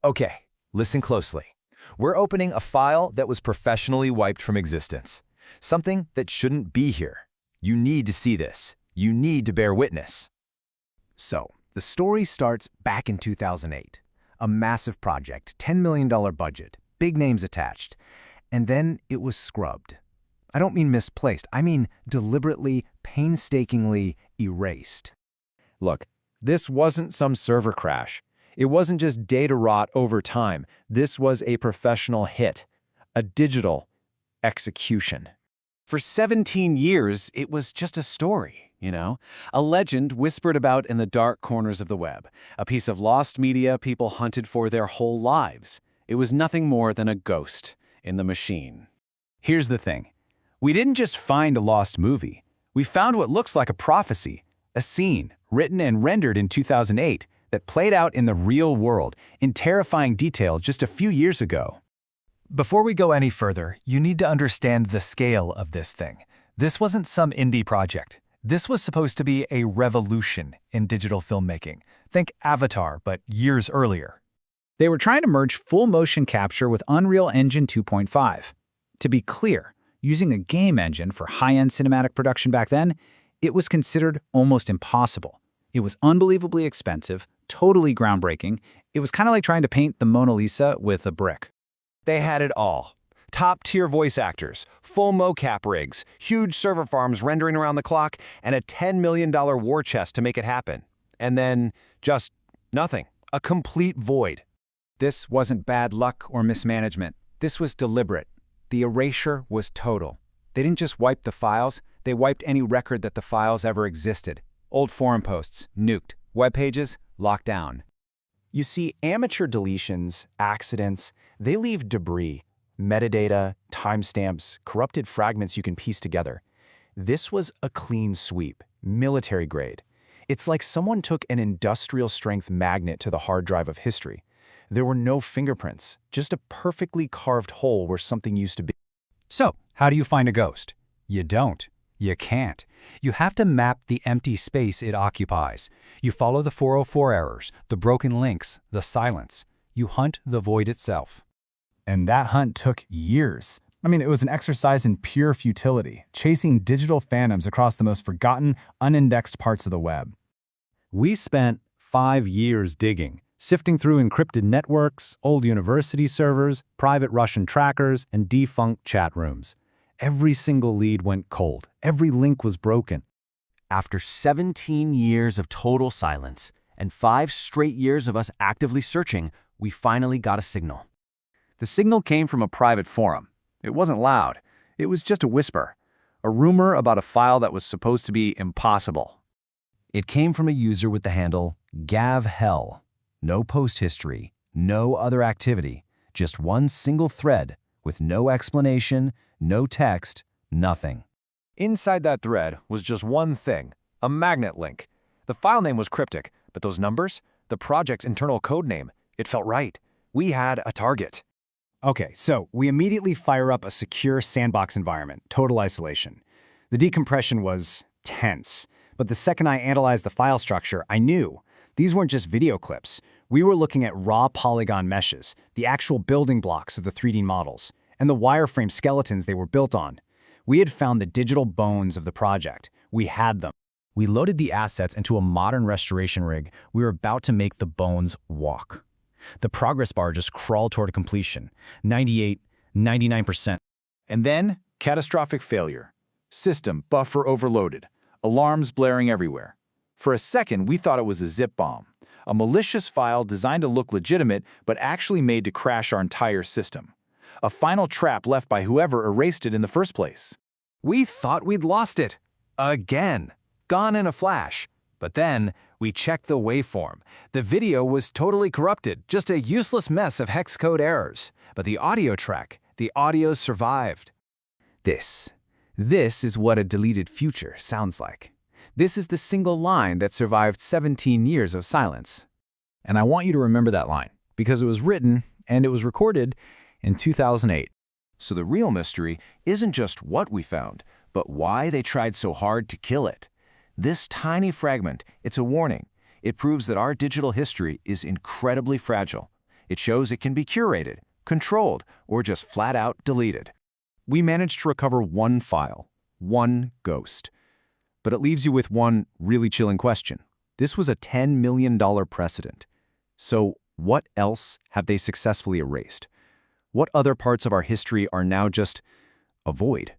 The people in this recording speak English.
Okay, listen closely. We're opening a file that was professionally wiped from existence. Something that shouldn't be here. You need to see this. You need to bear witness. So, the story starts back in 2008. A massive project, $10 million budget, big names attached. And then it was scrubbed. I don't mean misplaced, I mean deliberately, painstakingly erased. Look, this wasn't some server crash. It wasn't just data rot over time. This was a professional hit, a digital execution. For 17 years, it was just a story, a legend whispered about in the dark corners of the web, a piece of lost media people hunted for their whole lives. It was nothing more than a ghost in the machine. Here's the thing. We didn't just find a lost movie. We found what looks like a prophecy, a scene written and rendered in 2008 that played out in the real world in terrifying detail just a few years ago. Before we go any further, you need to understand the scale of this thing. This wasn't some indie project. This was supposed to be a revolution in digital filmmaking. Think Avatar, but years earlier. They were trying to merge full motion capture with Unreal Engine 2.5. To be clear, using a game engine for high-end cinematic production back then, it was considered almost impossible. It was unbelievably expensive, totally groundbreaking. It was kind of like trying to paint the Mona Lisa with a brick. They had it all. Top-tier voice actors, full mocap rigs, huge server farms rendering around the clock, and a $10 million war chest to make it happen. And then, just nothing. A complete void. This wasn't bad luck or mismanagement. This was deliberate. The erasure was total. They didn't just wipe the files, they wiped any record that the files ever existed. Old forum posts, nuked. Web pages, locked down. You see, amateur deletions, accidents, they leave debris, metadata, timestamps, corrupted fragments you can piece together. This was a clean sweep, military grade. It's like someone took an industrial-strength magnet to the hard drive of history. There were no fingerprints, just a perfectly carved hole where something used to be. So, how do you find a ghost? You don't. You can't. You have to map the empty space it occupies. You follow the 404 errors, the broken links, the silence. You hunt the void itself. And that hunt took years. It was an exercise in pure futility, chasing digital phantoms across the most forgotten, unindexed parts of the web. We spent 5 years digging, sifting through encrypted networks, old university servers, private Russian trackers, and defunct chat rooms. Every single lead went cold. Every link was broken. After 17 years of total silence and 5 straight years of us actively searching, we finally got a signal. The signal came from a private forum. It wasn't loud. It was just a whisper, a rumor about a file that was supposed to be impossible. It came from a user with the handle gavhell. No post history, no other activity, just one single thread with no explanation, no text, nothing. Inside that thread was just one thing, a magnet link. The file name was cryptic, but those numbers, the project's internal code name, it felt right. We had a target. Okay, so we immediately fire up a secure sandbox environment, total isolation. The decompression was tense, but the second I analyzed the file structure, I knew. These weren't just video clips. We were looking at raw polygon meshes, the actual building blocks of the 3D models, and the wireframe skeletons they were built on. We had found the digital bones of the project. We had them. We loaded the assets into a modern restoration rig. We were about to make the bones walk. The progress bar just crawled toward completion. 98, 99%. And then, catastrophic failure. System buffer overloaded. Alarms blaring everywhere. For a second, we thought it was a zip bomb, a malicious file designed to look legitimate but actually made to crash our entire system. A final trap left by whoever erased it in the first place. We thought we'd lost it. Again. Gone in a flash. But then, we checked the waveform. The video was totally corrupted, just a useless mess of hex code errors. But the audio track, the audio survived. This is what a deleted future sounds like. This is the single line that survived 17 years of silence. And I want you to remember that line, because it was written and it was recorded in 2008. So the real mystery isn't just what we found, but why they tried so hard to kill it. This tiny fragment, it's a warning. It proves that our digital history is incredibly fragile. It shows it can be curated, controlled, or just flat out deleted. We managed to recover one file, one ghost. But it leaves you with one really chilling question. This was a $10 million precedent. So what else have they successfully erased? What other parts of our history are now just a void?